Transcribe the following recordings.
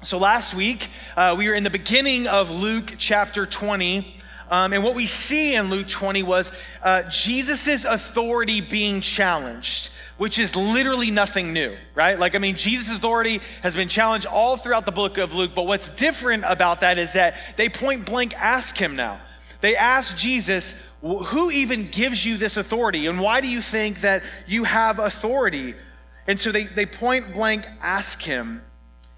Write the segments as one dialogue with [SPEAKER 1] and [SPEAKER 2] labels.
[SPEAKER 1] So last week, we were in the beginning of Luke chapter 20, and what we see in Luke 20 was Jesus's authority being challenged, which is literally nothing new, right? Jesus' authority has been challenged all throughout the book of Luke, but what's different about that is that they point blank ask him now. They ask Jesus, who even gives you this authority, and why do you think that you have authority? And so they point blank ask him.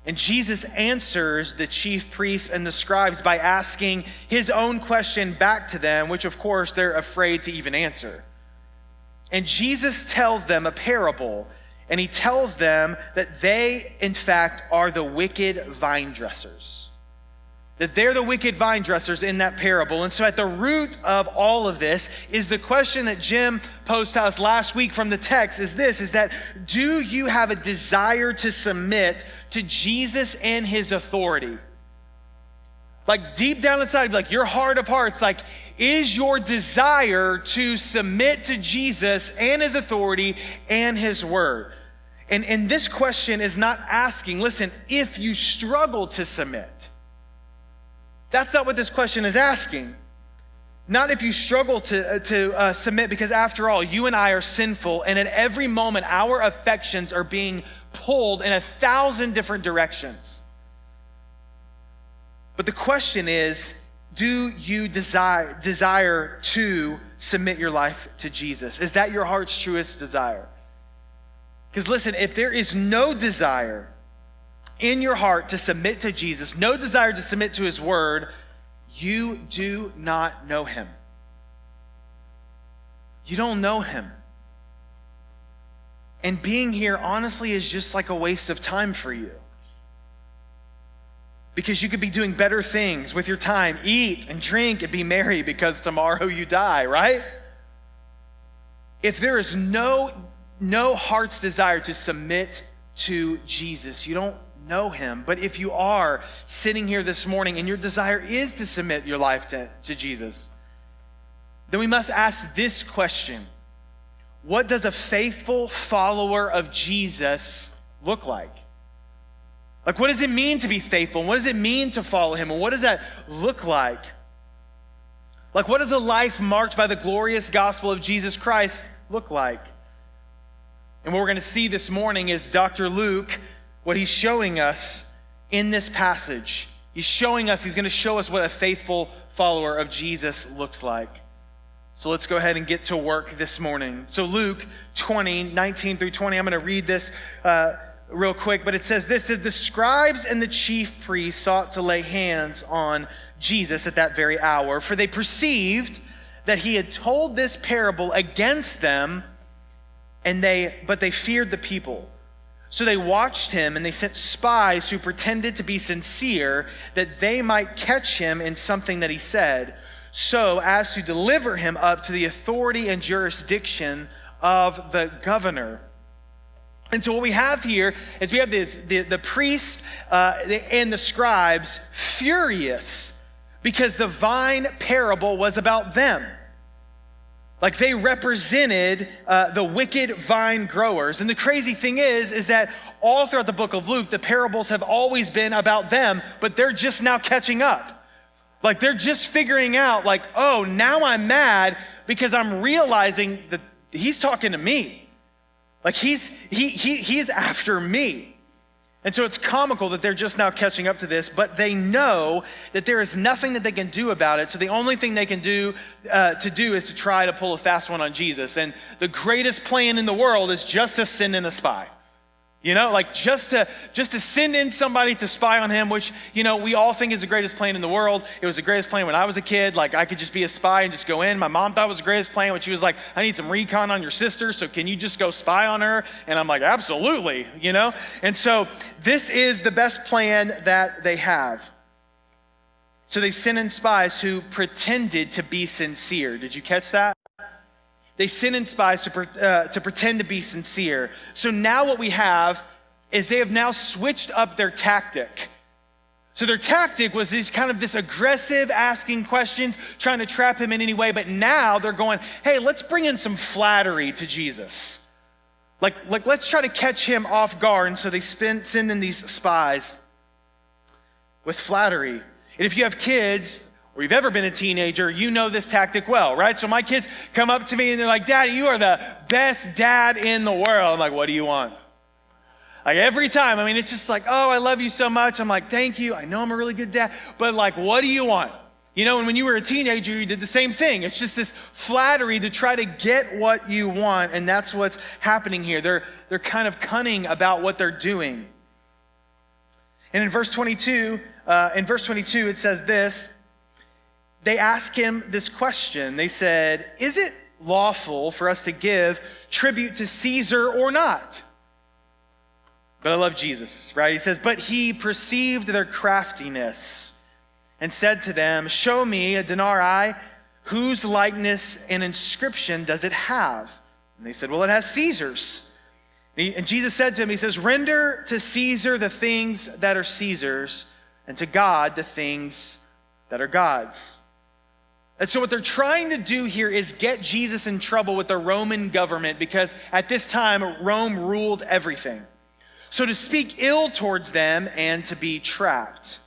[SPEAKER 1] And Jesus answers the chief priests and the scribes by asking his own question back to them, which of course they're afraid to even answer. And Jesus tells them a parable, and he tells them that they, in fact, are the wicked vine dressers. That they're the wicked vine dressers in that parable. And so at the root of all of this is the question that Jim posed to us last week from the text is that do you have a desire to submit to Jesus and his authority? Like deep down inside, like your heart of hearts, like is your desire to submit to Jesus and his authority and his word? And this question is not asking, listen, if you struggle to submit. That's not what this question is asking. Not if you struggle to submit, because after all, you and I are sinful, and at every moment, our affections are being pulled in 1,000 different directions. But the question is, do you desire to submit your life to Jesus? Is that your heart's truest desire? Because listen, if there is no desire in your heart to submit to Jesus, no desire to submit to his word, you do not know him. You don't know him. And being here, honestly, is just like a waste of time for you. Because you could be doing better things with your time. Eat and drink and be merry because tomorrow you die, right? If there is no heart's desire to submit to Jesus, you don't know him. But if you are sitting here this morning and your desire is to submit your life to Jesus, then we must ask this question. What does a faithful follower of Jesus look like? Like, what does it mean to be faithful? And what does it mean to follow him? And what does that look like? Like, what does a life marked by the glorious gospel of Jesus Christ look like? And what we're going to see this morning is Dr. Luke, what he's showing us in this passage. He's going to show us what a faithful follower of Jesus looks like. So let's go ahead and get to work this morning. So Luke 20, 19 through 20, I'm going to read this real quick, but it says this, the scribes and the chief priests sought to lay hands on Jesus at that very hour, for they perceived that he had told this parable against them, but they feared the people. So they watched him, and they sent spies who pretended to be sincere, that they might catch him in something that he said, so as to deliver him up to the authority and jurisdiction of the governor. And so what we have here is we have the priests and the scribes furious because the vine parable was about them. Like they represented the wicked vine growers. And the crazy thing is that all throughout the book of Luke, the parables have always been about them, but they're just now catching up. Like they're just figuring out like, oh, now I'm mad because I'm realizing that he's talking to me. Like he's after me. And so it's comical that they're just now catching up to this, but they know that there is nothing that they can do about it. So the only thing they can do is to try to pull a fast one on Jesus. And the greatest plan in the world is just to send in a spy. You know, like just to send in somebody to spy on him, which, you know, we all think is the greatest plan in the world. It was the greatest plan when I was a kid. Like I could just be a spy and just go in. My mom thought it was the greatest plan when she was like, I need some recon on your sister, so can you just go spy on her? And I'm like, absolutely, you know? And so this is the best plan that they have. So they sent in spies who pretended to be sincere. Did you catch that? They sent in spies to pretend to be sincere. So now what we have is they have now switched up their tactic. So their tactic was this aggressive asking questions, trying to trap him in any way. But now they're going, hey, let's bring in some flattery to Jesus. Like let's try to catch him off guard. And so they send in these spies. with flattery. And if you have kids, or you've ever been a teenager, you know this tactic well, right? So my kids come up to me and they're like, Daddy, you are the best dad in the world. I'm like, what do you want? Like every time, I mean, it's just like, oh, I love you so much. I'm like, thank you. I know I'm a really good dad, but like, what do you want? You know, and when you were a teenager, you did the same thing. It's just this flattery to try to get what you want, and that's what's happening here. They're kind of cunning about what they're doing. And in verse 22, it says this. They ask him this question. They said, is it lawful for us to give tribute to Caesar or not? But I love Jesus, right? He says, but he perceived their craftiness and said to them, show me a denarii, whose likeness and inscription does it have? And they said, well, it has Caesar's. And Jesus said to him, he says, render to Caesar the things that are Caesar's, and to God the things that are God's. And so what they're trying to do here is get Jesus in trouble with the Roman government, because at this time, Rome ruled everything. So to speak ill towards them and to be trapped.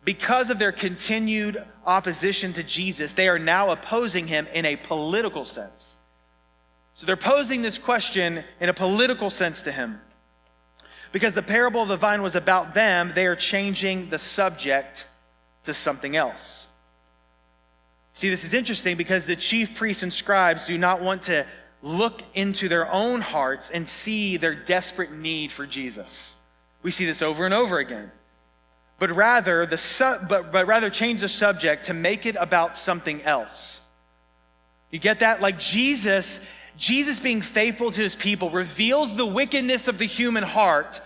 [SPEAKER 1] Because of their continued opposition to Jesus, they are now opposing him in a political sense. So they're posing this question in a political sense to him. Because the parable of the vine was about them, they are changing the subject to something else. See, this is interesting because the chief priests and scribes do not want to look into their own hearts and see their desperate need for Jesus. We see this over and over again. But rather change the subject to make it about something else. You get that? Like Jesus being faithful to his people reveals the wickedness of the human heart,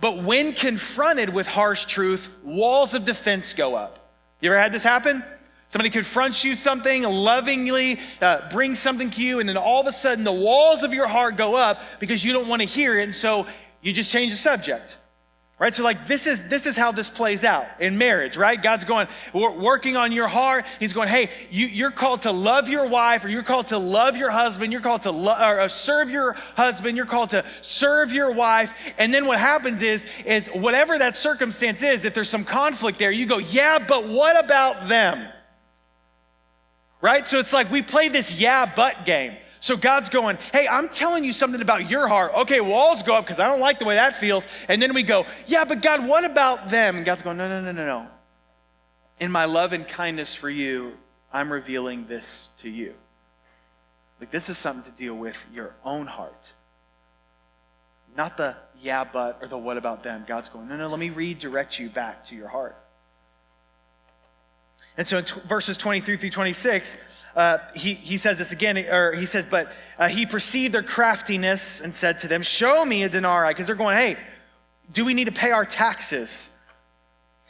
[SPEAKER 1] but when confronted with harsh truth, walls of defense go up. You ever had this happen? Somebody confronts you something, lovingly brings something to you, and then all of a sudden the walls of your heart go up because you don't want to hear it, and so you just change the subject. Right? So like this is how this plays out in marriage, right? God's going, working on your heart. He's going, hey, you're called to love your wife, or you're called to love your husband. You're called to serve your husband. You're called to serve your wife. And then what happens is whatever that circumstance is, if there's some conflict there, you go, yeah, but what about them? Right? So it's like we play this yeah, but game. So God's going, hey, I'm telling you something about your heart. Okay, walls go up because I don't like the way that feels. And then we go, yeah, but God, what about them? And God's going, no. In my love and kindness for you, I'm revealing this to you. Like this is something to deal with your own heart. Not the yeah, but, or the what about them. God's going, no, let me redirect you back to your heart. And so in verses 23 through 26, he says this again, or he says, but he perceived their craftiness and said to them, show me a denarii, because they're going, hey, do we need to pay our taxes?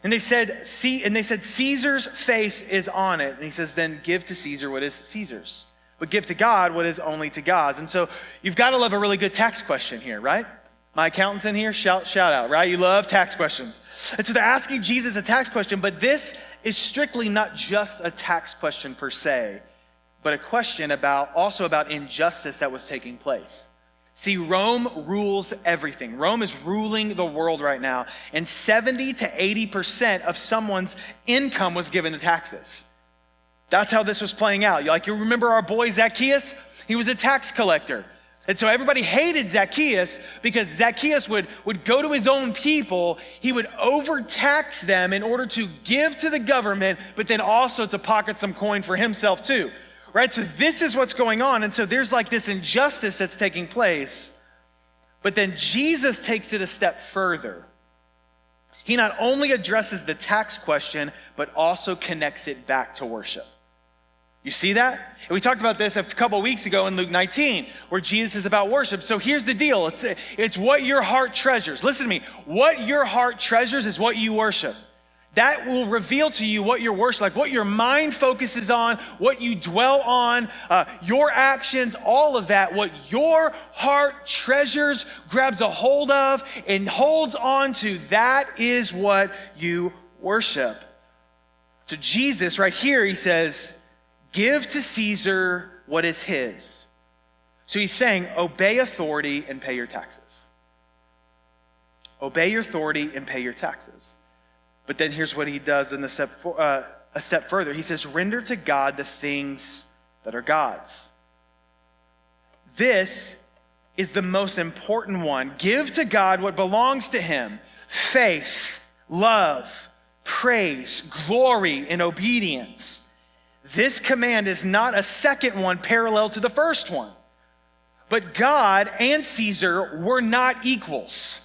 [SPEAKER 1] And they said, Caesar's face is on it. And he says, then give to Caesar what is Caesar's, but give to God what is only to God's. And so you've got to love a really good tax question here, right? My accountants in here, shout out, right? You love tax questions. And so they're asking Jesus a tax question, but this is strictly not just a tax question per se, but a question also about injustice that was taking place. See, Rome rules everything. Rome is ruling the world right now, and 70 to 80% of someone's income was given to taxes. That's how this was playing out. You remember our boy Zacchaeus? He was a tax collector. And so everybody hated Zacchaeus because Zacchaeus would go to his own people. He would overtax them in order to give to the government, but then also to pocket some coin for himself too, right? So this is what's going on. And so there's like this injustice that's taking place. But then Jesus takes it a step further. He not only addresses the tax question, but also connects it back to worship. You see that? And we talked about this a couple of weeks ago in Luke 19, where Jesus is about worship. So here's the deal. It's what your heart treasures. Listen to me. What your heart treasures is what you worship. That will reveal to you what your worship, like what your mind focuses on, what you dwell on, your actions, all of that. What your heart treasures, grabs a hold of, and holds on to, that is what you worship. So Jesus, right here, he says, give to Caesar what is his. So he's saying, obey authority and pay your taxes. Obey your authority and pay your taxes. But then here's what he does in a step further. He says, render to God the things that are God's. This is the most important one. Give to God what belongs to him: faith, love, praise, glory, and obedience. This command is not a second one parallel to the first one. But God and Caesar were not equals.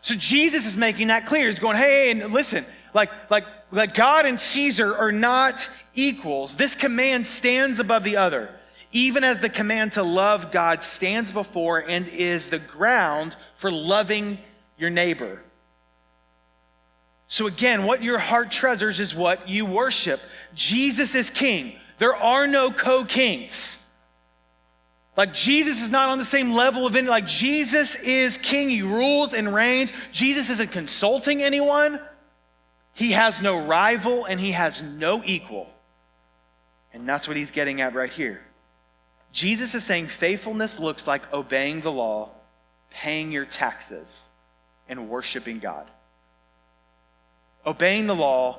[SPEAKER 1] So Jesus is making that clear. He's going, hey, and listen, like God and Caesar are not equals. This command stands above the other, even as the command to love God stands before and is the ground for loving your neighbor. So again, what your heart treasures is what you worship. Jesus is king. There are no co-kings. Like Jesus is not on the same level of any, like Jesus is king. He rules and reigns. Jesus isn't consulting anyone. He has no rival and he has no equal. And that's what he's getting at right here. Jesus is saying faithfulness looks like obeying the law, paying your taxes, and worshiping God. Obeying the law,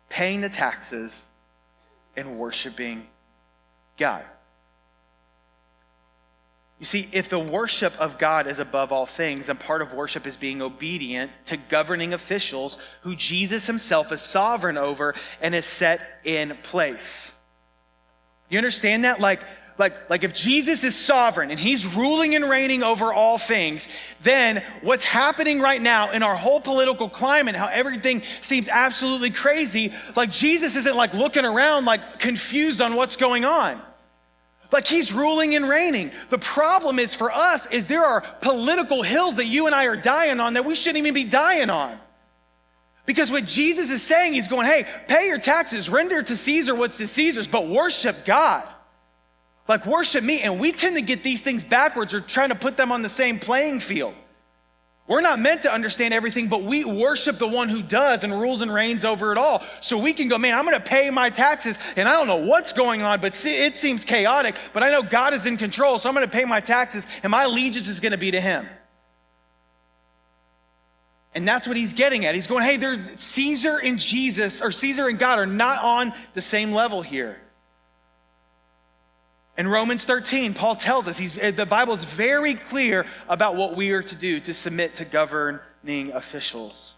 [SPEAKER 1] paying the taxes, and worshiping God. You see, if the worship of God is above all things, then part of worship is being obedient to governing officials who Jesus himself is sovereign over and is set in place. You understand that? Like if Jesus is sovereign and he's ruling and reigning over all things, then what's happening right now in our whole political climate, how everything seems absolutely crazy, like Jesus isn't like looking around like confused on what's going on. Like he's ruling and reigning. The problem is for us is there are political hills that you and I are dying on that we shouldn't even be dying on. Because what Jesus is saying, he's going, hey, pay your taxes, render to Caesar what's to Caesar's, but worship God. Like worship me. And we tend to get these things backwards or trying to put them on the same playing field. We're not meant to understand everything, but we worship the one who does and rules and reigns over it all. So we can go, man, I'm going to pay my taxes, and I don't know what's going on, but it seems chaotic, but I know God is in control, so I'm going to pay my taxes, and my allegiance is going to be to him. And that's what he's getting at. He's going, hey, Caesar and Jesus, or Caesar and God are not on the same level here. In Romans 13, Paul tells us, the Bible is very clear about what we are to do to submit to governing officials.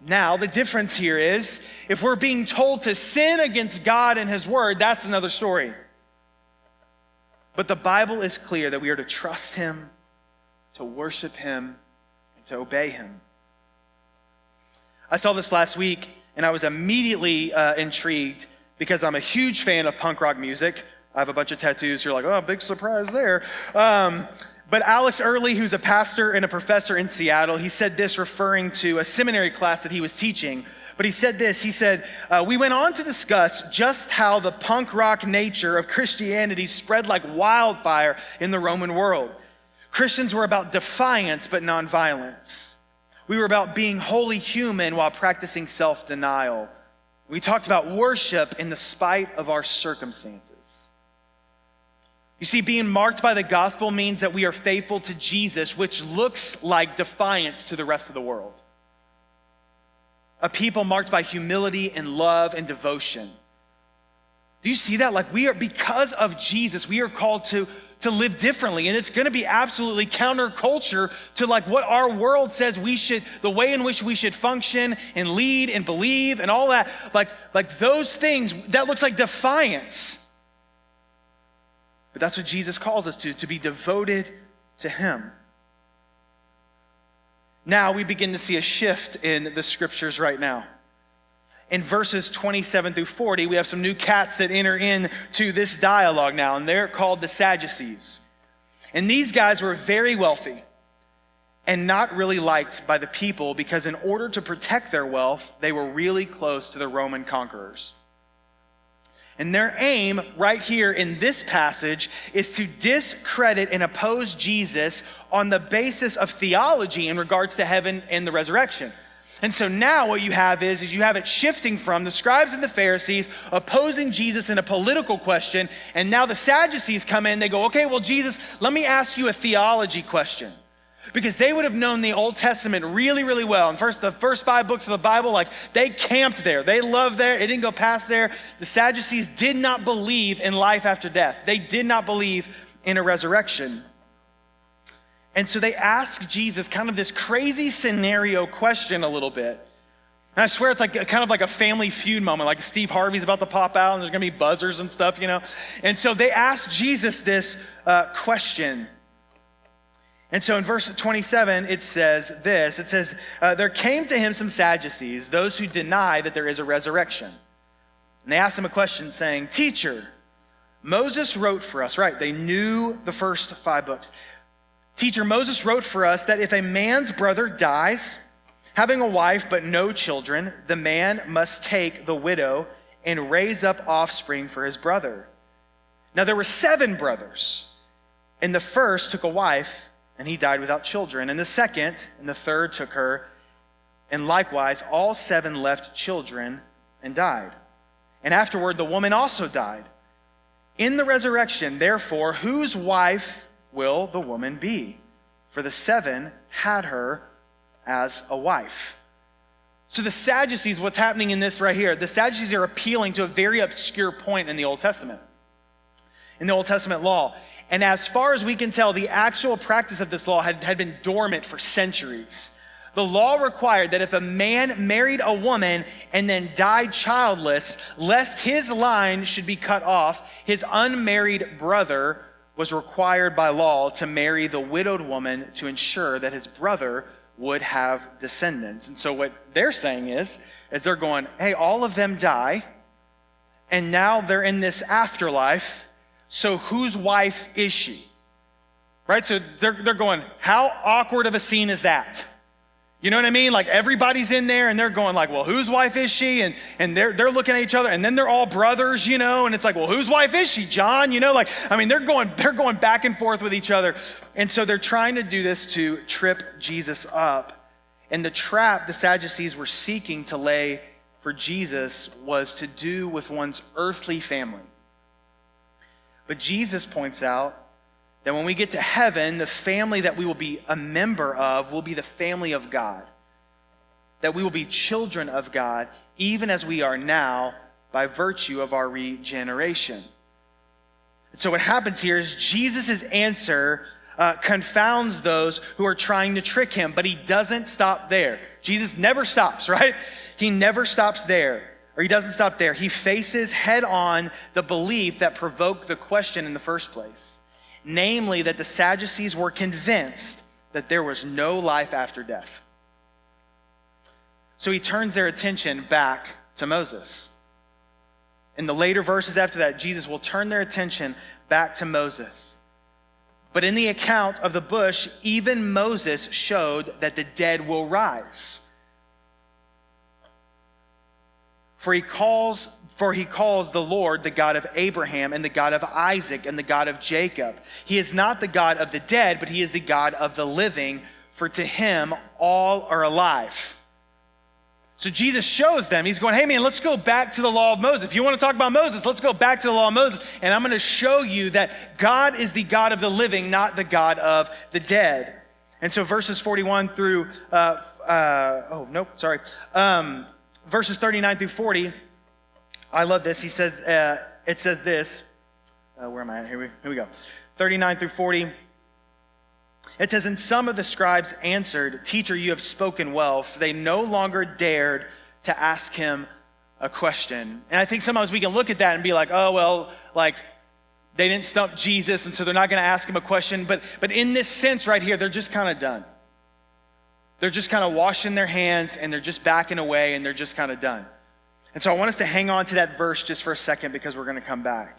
[SPEAKER 1] Now, the difference here is, if we're being told to sin against God and his word, that's another story. But the Bible is clear that we are to trust him, to worship him, and to obey him. I saw this last week, and I was immediately intrigued because I'm a huge fan of punk rock music. I have a bunch of tattoos. You're like, oh, big surprise there. But Alex Early, who's a pastor and a professor in Seattle, he said this referring to a seminary class that he was teaching. But he said this, he said, we went on to discuss just how the punk rock nature of Christianity spread like wildfire in the Roman world. Christians were about defiance but nonviolence. We were about being wholly human while practicing self-denial. We talked about worship in the spite of our circumstances. You see, being marked by the gospel means that we are faithful to Jesus, which looks like defiance to the rest of the world. A people marked by humility and love and devotion. Do you see that? Like because of Jesus, we are called to live differently. And it's going to be absolutely counterculture to like what our world says the way in which we should function and lead and believe and all that. Like those things, that looks like defiance. But that's what Jesus calls us to be devoted to him. Now we begin to see a shift in the scriptures right now. In verses 27 through 40, we have some new cats that enter into this dialogue now, and they're called the Sadducees. And these guys were very wealthy and not really liked by the people because in order to protect their wealth, they were really close to the Roman conquerors. And their aim right here in this passage is to discredit and oppose Jesus on the basis of theology in regards to heaven and the resurrection. And so now what you have is you have it shifting from the scribes and the Pharisees opposing Jesus in a political question, and now the Sadducees come in, they go, okay, well, Jesus, let me ask you a theology question. because they would have known the Old Testament really, really well. And the first 5 books of the Bible, like they camped there. They loved there. It didn't go past there. The Sadducees did not believe in life after death. They did not believe in a resurrection. And so they ask Jesus kind of this crazy scenario question a little bit. And I swear it's like kind of like a Family Feud moment, like Steve Harvey's about to pop out and there's gonna be buzzers and stuff, you know? And so they ask Jesus this question. And so in verse 27, it says this, it says, there came to him some Sadducees, those who deny that there is a resurrection. And they asked him a question saying, Teacher, Moses wrote for us, right? They knew the first 5 books. Teacher, Moses wrote for us that if a man's brother dies, having a wife but no children, the man must take the widow and raise up offspring for his brother. Now there were 7 brothers, and the first took a wife, and he died without children. And the second and the third took her, and likewise all 7 left children and died. And afterward the woman also died. In the resurrection, therefore, whose wife will the woman be? For the 7 had her as a wife. So the Sadducees, what's happening in this right here, the Sadducees are appealing to a very obscure point in the Old Testament, in the Old Testament law. And as far as we can tell, the actual practice of this law had been dormant for centuries. The law required that if a man married a woman and then died childless, lest his line should be cut off, his unmarried brother was required by law to marry the widowed woman to ensure that his brother would have descendants. And so what they're saying is they're going, hey, all of them die, and now they're in this afterlife, so whose wife is she? Right? So they're going, how awkward of a scene is that? You know what I mean? Like everybody's in there and they're going like, well, whose wife is she? And they're looking at each other, and then they're all brothers, you know, and it's like, well, whose wife is she, John? You know, like, I mean, they're going back and forth with each other. And so they're trying to do this to trip Jesus up. And the trap the Sadducees were seeking to lay for Jesus was to do with one's earthly family. But Jesus points out that when we get to heaven, the family that we will be a member of will be the family of God. That we will be children of God, even as we are now, by virtue of our regeneration. And so what happens here is Jesus' answer confounds those who are trying to trick him, but he doesn't stop there. Jesus never stops, right? He never stops there. Or he doesn't stop there. He faces head on the belief that provoked the question in the first place. Namely, that the Sadducees were convinced that there was no life after death. So he turns their attention back to Moses. In the later verses after that, Jesus will turn their attention back to Moses. But in the account of the bush, even Moses showed that the dead will rise. For he calls the Lord the God of Abraham and the God of Isaac and the God of Jacob. He is not the God of the dead, but he is the God of the living, for to him all are alive. So Jesus shows them, he's going, hey man, let's go back to the law of Moses. If you want to talk about Moses, let's go back to the law of Moses, and I'm going to show you that God is the God of the living, not the God of the dead. And so verses 41 through, verses 39 through 40, I love this. He says, it says this. Where am I at? Here we go. 39 through 40. It says, and some of the scribes answered, Teacher, you have spoken well, for they no longer dared to ask him a question. And I think sometimes we can look at that and be like, oh, well, like they didn't stump Jesus, and so they're not going to ask him a question. But in this sense right here, they're just kind of done. They're just kind of washing their hands, and they're just backing away, and they're just kind of done. And so I want us to hang on to that verse just for a second, because we're going to come back.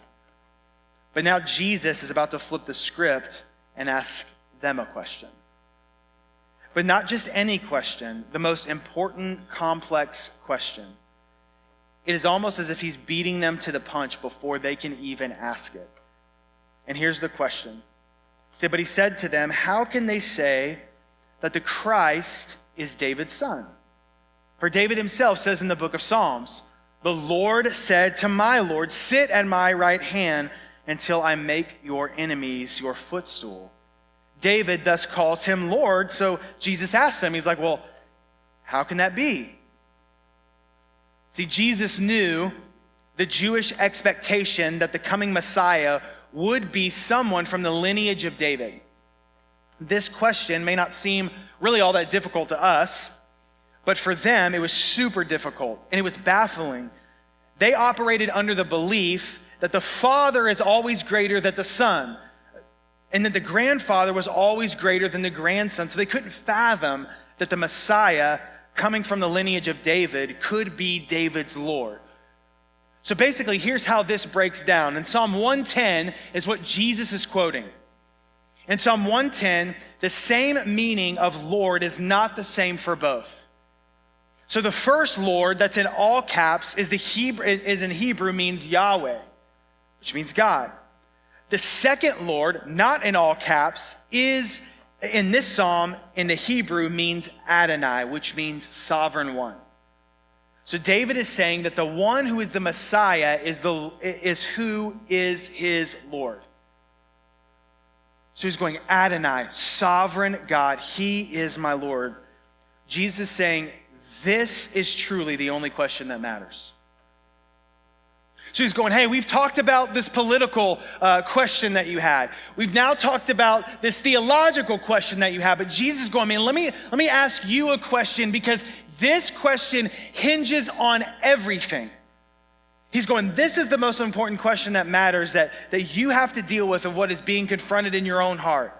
[SPEAKER 1] But now Jesus is about to flip the script and ask them a question. But not just any question, the most important, complex question. It is almost as if he's beating them to the punch before they can even ask it. And here's the question. But he said to them, how can they say that the Christ is David's son? For David himself says in the book of Psalms, the Lord said to my Lord, sit at my right hand until I make your enemies your footstool. David thus calls him Lord. So Jesus asks him, he's like, well, how can that be? See, Jesus knew the Jewish expectation that the coming Messiah would be someone from the lineage of David. This question may not seem really all that difficult to us, but for them, it was super difficult and it was baffling. They operated under the belief that the Father is always greater than the Son, and that the grandfather was always greater than the grandson. So they couldn't fathom that the Messiah, coming from the lineage of David, could be David's Lord. So basically, here's how this breaks down. In Psalm 110 is what Jesus is quoting. In Psalm 110, the same meaning of Lord is not the same for both. So the first Lord, that's in all caps, is in Hebrew means Yahweh, which means God. The second Lord, not in all caps, is in this psalm in the Hebrew means Adonai, which means sovereign one. So David is saying that the one who is the Messiah is who is his Lord. So he's going, Adonai, sovereign God, he is my Lord. Jesus is saying, this is truly the only question that matters. So he's going, hey, we've talked about this political question that you had. We've now talked about this theological question that you had. But Jesus is going, man, let me ask you a question, because this question hinges on everything. He's going, this is the most important question that matters, that you have to deal with, of what is being confronted in your own heart.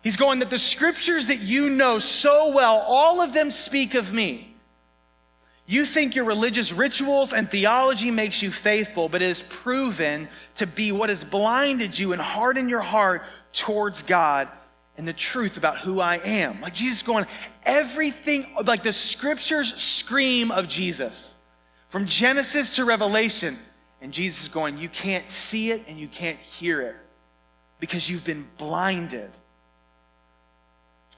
[SPEAKER 1] He's going, that the scriptures that you know so well, all of them speak of me. You think your religious rituals and theology makes you faithful, but it is proven to be what has blinded you and hardened your heart towards God and the truth about who I am. Like Jesus going, everything, like the scriptures scream of Jesus. From Genesis to Revelation. And Jesus is going, you can't see it and you can't hear it because you've been blinded.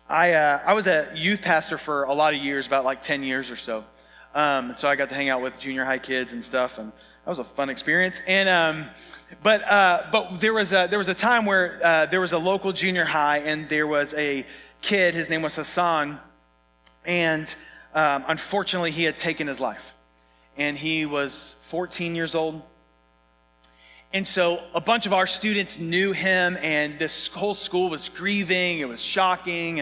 [SPEAKER 1] I was a youth pastor for a lot of years, about like 10 years or so. So I got to hang out with junior high kids and stuff, and that was a fun experience. And but there was a time where there was a local junior high, and there was a kid. His name was Hassan, and unfortunately, he had taken his life. And he was 14 years old. And so a bunch of our students knew him, and this whole school was grieving. It was shocking.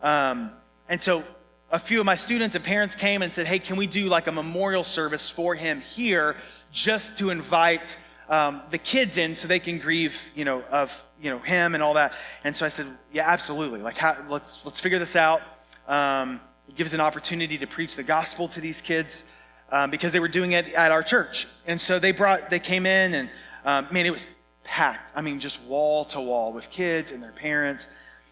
[SPEAKER 1] And so a few of my students and parents came and said, hey, can we do like a memorial service for him here, just to invite the kids in so they can grieve, of him and all that. And so I said, yeah, absolutely. Like, let's figure this out. It gives an opportunity to preach the gospel to these kids. Because they were doing it at our church. And so they came in, and man, it was packed. I mean, just wall to wall with kids and their parents,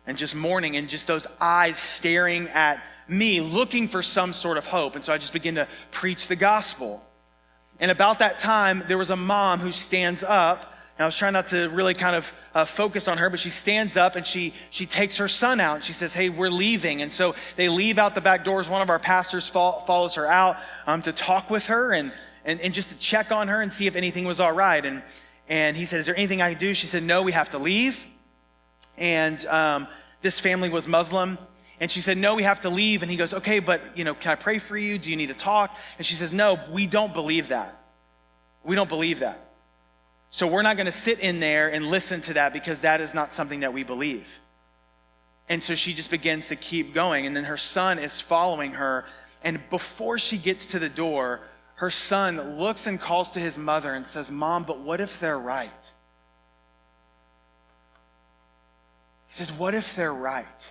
[SPEAKER 1] and just mourning, and just those eyes staring at me, looking for some sort of hope. And so I just began to preach the gospel. And about that time, there was a mom who stands up, and I was trying not to really kind of focus on her, but she stands up and she takes her son out. And she says, hey, we're leaving. And so they leave out the back doors. One of our pastors follows her out to talk with her and just to check on her and see if anything was all right. And he said, is there anything I can do? She said, no, we have to leave. And this family was Muslim. And she said, no, we have to leave. And he goes, okay, but can I pray for you? Do you need to talk? And she says, no, we don't believe that. We don't believe that. So we're not going to sit in there and listen to that, because that is not something that we believe. And so she just begins to keep going. And then her son is following her. And before she gets to the door, her son looks and calls to his mother and says, Mom, but what if they're right? He says, what if they're right?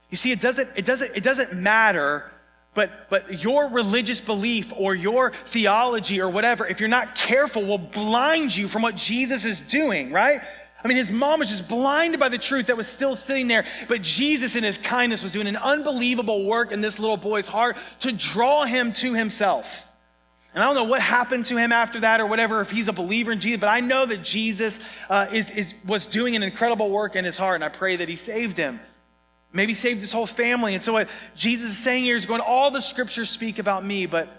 [SPEAKER 1] You see, it doesn't matter. But your religious belief or your theology or whatever, if you're not careful, will blind you from what Jesus is doing, right? I mean, his mom was just blinded by the truth that was still sitting there, but Jesus in his kindness was doing an unbelievable work in this little boy's heart to draw him to himself. And I don't know what happened to him after that or whatever, if he's a believer in Jesus, but I know that Jesus was doing an incredible work in his heart, and I pray that he saved him. Maybe saved his whole family. And so what Jesus is saying here is going, all the scriptures speak about me, but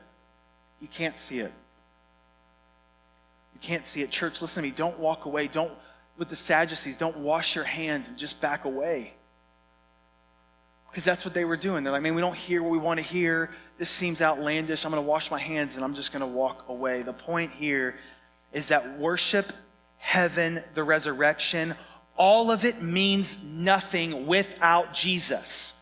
[SPEAKER 1] you can't see it. You can't see it. Church, listen to me. Don't walk away. Don't with the Sadducees, don't wash your hands and just back away. Because that's what they were doing. They're like, man, we don't hear what we want to hear. This seems outlandish. I'm going to wash my hands and I'm just going to walk away. The point here is that worship, heaven, the resurrection, all of it means nothing without Jesus.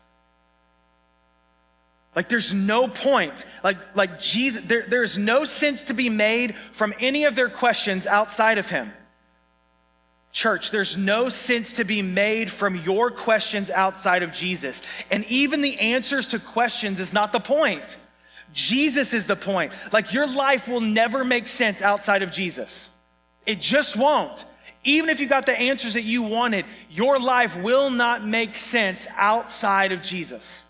[SPEAKER 1] Like there's no point. Like Jesus, there's no sense to be made from any of their questions outside of him. Church, there's no sense to be made from your questions outside of Jesus. And even the answers to questions is not the point. Jesus is the point. Like your life will never make sense outside of Jesus. It just won't. Even if you got the answers that you wanted, your life will not make sense outside of Jesus.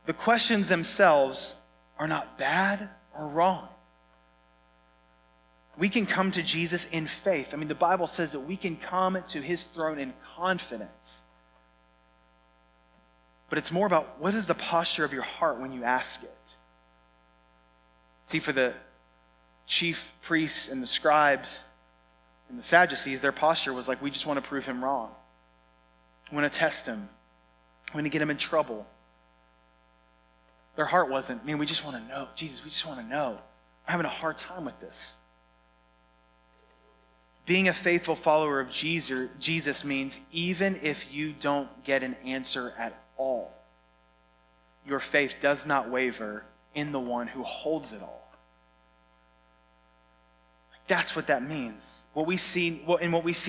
[SPEAKER 1] The questions themselves are not bad or wrong. We can come to Jesus in faith. I mean, the Bible says that we can come to his throne in confidence. But it's more about what is the posture of your heart when you ask it. See, for the chief priests and the scribes and the Sadducees, their posture was like, we just want to prove him wrong. We want to test him. We want to get him in trouble. Their heart wasn't, man, we just want to know. Jesus, we just want to know. I'm having a hard time with this. Being a faithful follower of Jesus means even if you don't get an answer at all, your faith does not waver in the one who holds it all. That's what that means. What we see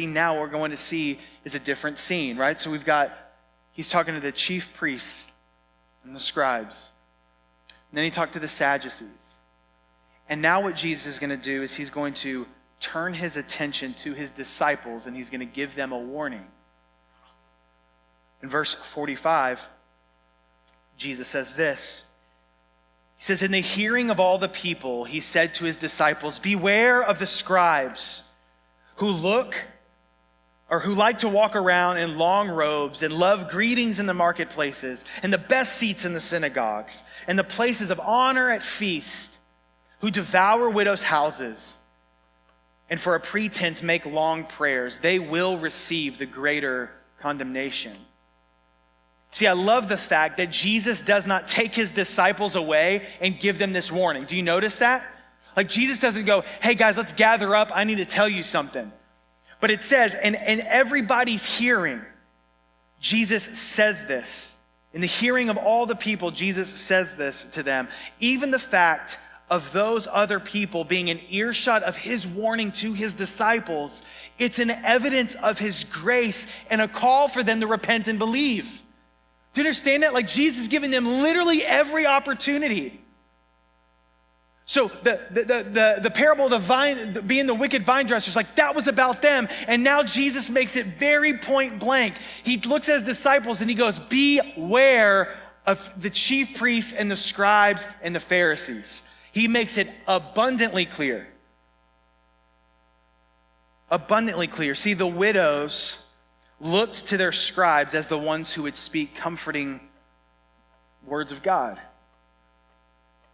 [SPEAKER 1] now, we're going to see is a different scene, right? So he's talking to the chief priests and the scribes. And then he talked to the Sadducees. And now what Jesus is going to do is he's going to turn his attention to his disciples and he's going to give them a warning. In verse 45, Jesus says this. He says, in the hearing of all the people, he said to his disciples, beware of the scribes who like to walk around in long robes and love greetings in the marketplaces and the best seats in the synagogues and the places of honor at feast, who devour widows' houses and for a pretense make long prayers. They will receive the greater condemnation. See, I love the fact that Jesus does not take his disciples away and give them this warning. Do you notice that? Like Jesus doesn't go, hey guys, let's gather up. I need to tell you something. But it says, and everybody's hearing, Jesus says this. In the hearing of all the people, Jesus says this to them. Even the fact of those other people being in earshot of his warning to his disciples, it's an evidence of his grace and a call for them to repent and believe. Do you understand that? Like Jesus is giving them literally every opportunity. So the parable of the vine, being the wicked vine dressers, like that was about them. And now Jesus makes it very point blank. He looks at his disciples and he goes, beware of the chief priests and the scribes and the Pharisees. He makes it abundantly clear. Abundantly clear. See, the widows looked to their scribes as the ones who would speak comforting words of God,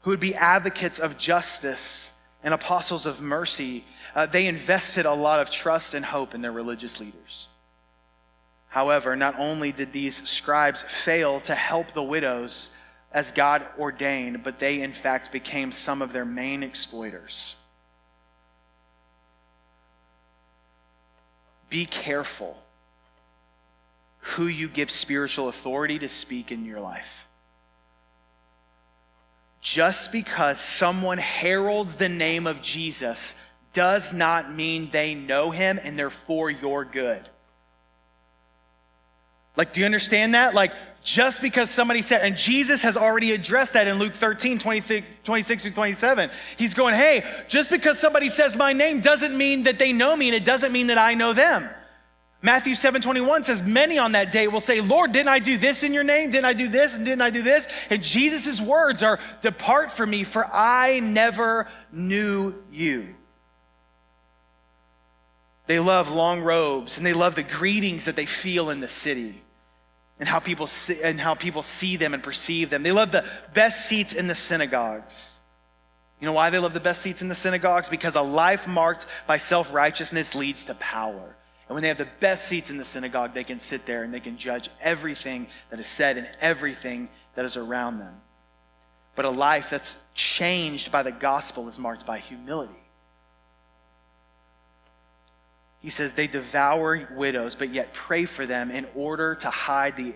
[SPEAKER 1] who would be advocates of justice and apostles of mercy. They invested a lot of trust and hope in their religious leaders. However, not only did these scribes fail to help the widows as God ordained, but they in fact became some of their main exploiters. Be careful who you give spiritual authority to speak in your life. Just because someone heralds the name of Jesus does not mean they know him and they're for your good. Like, do you understand that? Like, just because somebody said, and Jesus has already addressed that in Luke 13, 26 through 27. He's going, hey, just because somebody says my name doesn't mean that they know me, and it doesn't mean that I know them. Matthew 7:21 says, many on that day will say, Lord, didn't I do this in your name? Didn't I do this? And didn't I do this? And Jesus' words are, depart from me, for I never knew you. They love long robes, and they love the greetings that they feel in the city, and how people see them and perceive them. They love the best seats in the synagogues. You know why they love the best seats in the synagogues? Because a life marked by self-righteousness leads to power. And when they have the best seats in the synagogue, they can sit there and they can judge everything that is said and everything that is around them. But a life that's changed by the gospel is marked by humility. He says they devour widows, but yet pray for them in order to hide the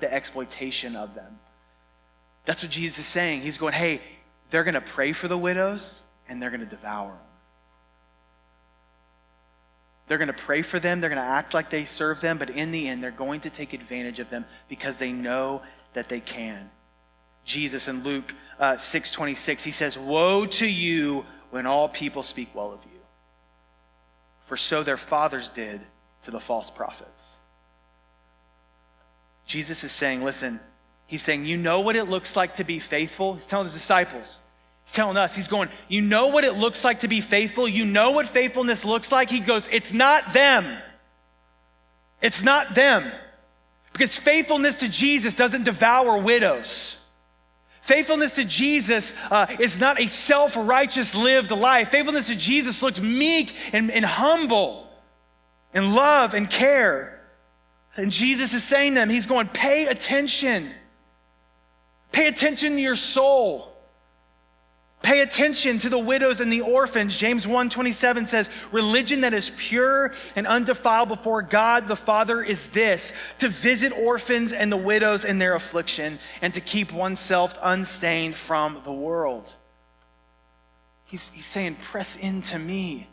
[SPEAKER 1] exploitation of them. That's what Jesus is saying. He's going, hey, they're going to pray for the widows and they're going to devour them. They're going to pray for them. They're going to act like they serve them. But in the end, they're going to take advantage of them because they know that they can. Jesus in Luke 6:26, he says, woe to you when all people speak well of you. For so their fathers did to the false prophets. Jesus is saying, listen, he's saying, you know what it looks like to be faithful? He's telling his disciples. He's telling us, he's going, you know what it looks like to be faithful? You know what faithfulness looks like? He goes, it's not them. It's not them. Because faithfulness to Jesus doesn't devour widows. Faithfulness to Jesus is not a self-righteous lived life. Faithfulness to Jesus looks meek and humble and love and care. And Jesus is saying to them, he's going, pay attention. Pay attention to your soul. Pay attention to the widows and the orphans. James 1:27 says, religion that is pure and undefiled before God the Father is this, to visit orphans and the widows in their affliction and to keep oneself unstained from the world. He's saying, press into me.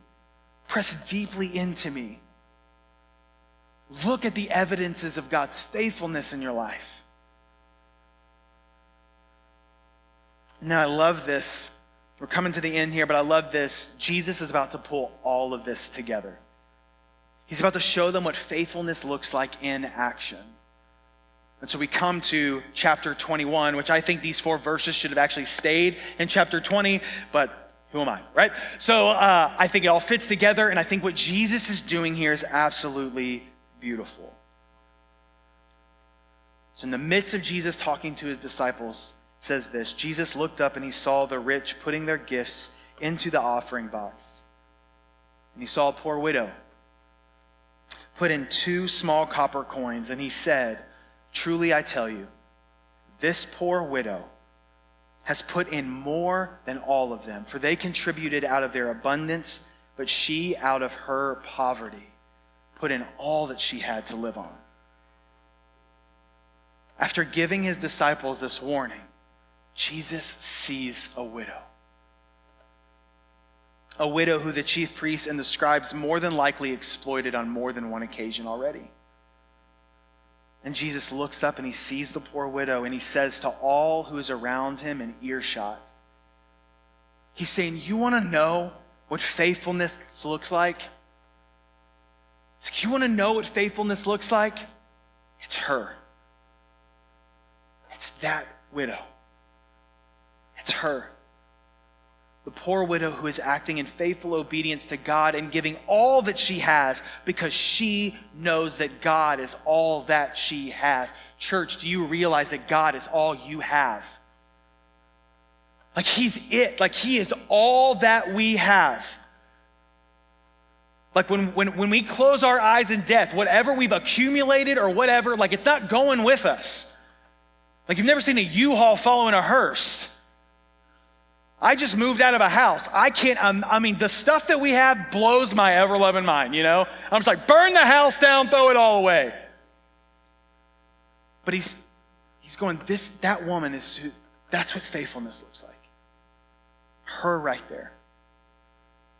[SPEAKER 1] Press deeply into me. Look at the evidences of God's faithfulness in your life. Now I love this. We're coming to the end here, but I love this. Jesus is about to pull all of this together. He's about to show them what faithfulness looks like in action. And so we come to chapter 21, which I think these 4 verses should have actually stayed in chapter 20, but who am I, right? So I think it all fits together, and I think what Jesus is doing here is absolutely beautiful. So in the midst of Jesus talking to his disciples, says this, Jesus looked up and he saw the rich putting their gifts into the offering box. And he saw a poor widow put in 2 small copper coins, and he said, truly I tell you, this poor widow has put in more than all of them, for they contributed out of their abundance, but she out of her poverty put in all that she had to live on. After giving his disciples this warning, Jesus sees a widow. A widow who the chief priests and the scribes more than likely exploited on more than one occasion already. And Jesus looks up and he sees the poor widow and he says to all who is around him in earshot, he's saying, you want to know what faithfulness looks like? You want to know what faithfulness looks like? It's her. It's that widow. It's her. The poor widow who is acting in faithful obedience to God and giving all that she has because she knows that God is all that she has. Church, do you realize that God is all you have? Like he's it. Like he is all that we have. Like when we close our eyes in death, whatever we've accumulated or whatever, like it's not going with us. Like you've never seen a U-Haul following a hearse. I just moved out of a house. The stuff that we have blows my ever-loving mind, you know? I'm just like, burn the house down, throw it all away. But he's going, that woman is who, that's what faithfulness looks like. Her right there.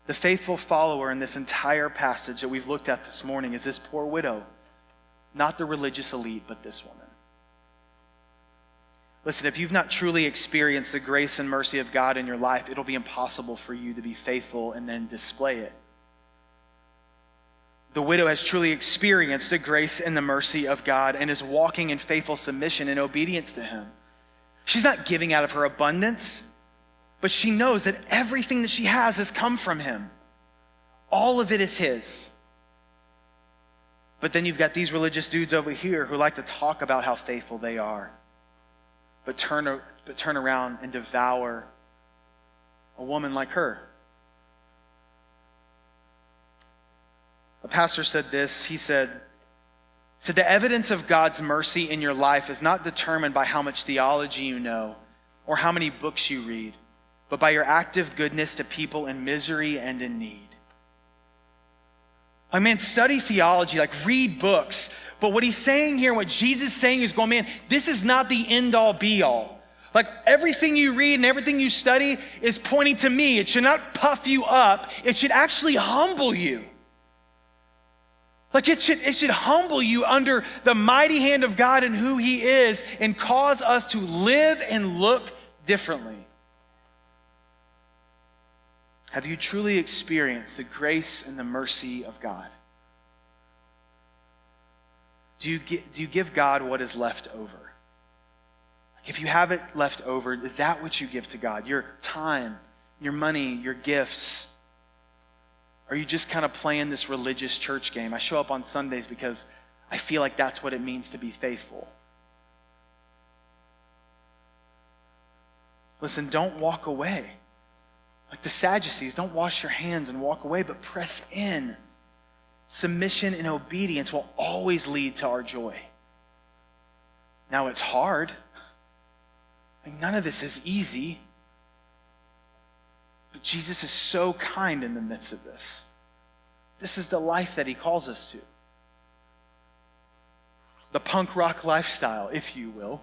[SPEAKER 1] The faithful follower in this entire passage that we've looked at this morning is this poor widow, not the religious elite, but this woman. Listen, if you've not truly experienced the grace and mercy of God in your life, it'll be impossible for you to be faithful and then display it. The widow has truly experienced the grace and the mercy of God and is walking in faithful submission and obedience to him. She's not giving out of her abundance, but she knows that everything that she has come from him. All of it is his. But then you've got these religious dudes over here who like to talk about how faithful they are, but turn around and devour a woman like her. A pastor said this. He said, the evidence of God's mercy in your life is not determined by how much theology you know or how many books you read, but by your active goodness to people in misery and in need. Like, man, study theology, like read books. But what he's saying here, what Jesus is saying is going, man, this is not the end all be all. Like everything you read and everything you study is pointing to me. It should not puff you up. It should actually humble you. Like it should humble you under the mighty hand of God and who he is and cause us to live and look differently. Have you truly experienced the grace and the mercy of God? Do you give God what is left over? If you have it left over, is that what you give to God? Your time, your money, your gifts? Are you just kind of playing this religious church game? I show up on Sundays because I feel like that's what it means to be faithful. Listen, don't walk away. Like the Sadducees, don't wash your hands and walk away, but press in. Submission and obedience will always lead to our joy. Now it's hard. Like none of this is easy. But Jesus is so kind in the midst of this. This is the life that he calls us to. The punk rock lifestyle, if you will.